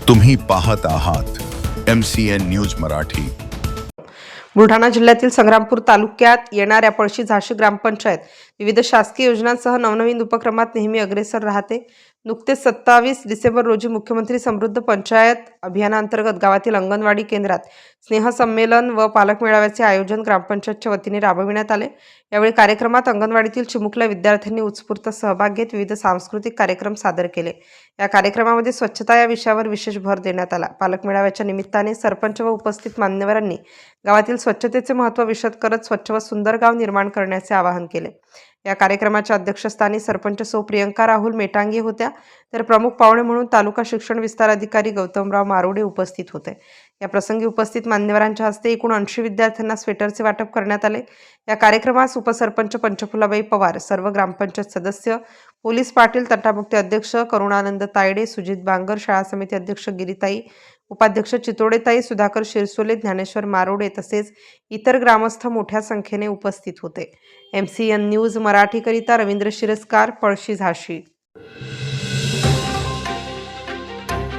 तुम्ही पाहत आहात MCN न्यूज मराठी। बुलढाणा जिल्ह्यातील संग्रामपूर तालुक्यात येणाऱ्या पळशी झाशी ग्रामपंचायत विविध शासकीय योजनांसह नवनवीन उपक्रमात नेहमी अग्रेसर राहते। नुकतेच 27 डिसेंबर रोजी मुख्यमंत्री समृद्ध पंचायत अभियानांतर्गत गावातील अंगणवाडी केंद्रात स्नेहसंमेलन व पालक मेळाव्याचे आयोजन ग्रामपंचायतच्या वतीने राबविण्यात आले। यावेळी कार्यक्रमात अंगणवाडीतील चिमुकल्या विद्यार्थ्यांनी उत्स्फूर्त सहभाग घेत विविध सांस्कृतिक कार्यक्रम सादर केले। या कार्यक्रमामध्ये स्वच्छता या विषयावर विशेष भर देण्यात आला। पालक मेळाव्याच्या निमित्ताने सरपंच व उपस्थित मान्यवरांनी गावातील स्वच्छतेचे महत्त्व विशद करत स्वच्छ व सुंदर गाव निर्माण करण्याचे आवाहन केले। या कार्यक्रमाच्या अध्यक्षस्थानी सरपंच सौ प्रियंका राहुल मेटांगे होत्या, तर प्रमुख पाहुणे म्हणून तालुका शिक्षण विस्तार अधिकारी गौतमराव मारोडे उपस्थित होते। या प्रसंगी उपस्थित मान्यवरांच्या हस्ते एकूण 80 विद्यार्थ्यांना स्वेटरचे वाटप करण्यात आले। या कार्यक्रमास उपसरपंच पंचफुलाबाई पवार, सर्व ग्रामपंचायत सदस्य, पोलीस पाटील, तटामुक्ती अध्यक्ष करुणानंद तायडे, सुजित बांगर, शाळा समिती अध्यक्ष गिरीताई, उपाध्यक्ष चितोडेताई, सुधाकर शिरसोले, ज्ञानेश्वर मारोडे तसेच इतर ग्रामस्थ मोठ्या संख्येने उपस्थित होते। MCN न्यूज मराठीकरिता रवींद्र शिरस्कार, पळशी झाशी।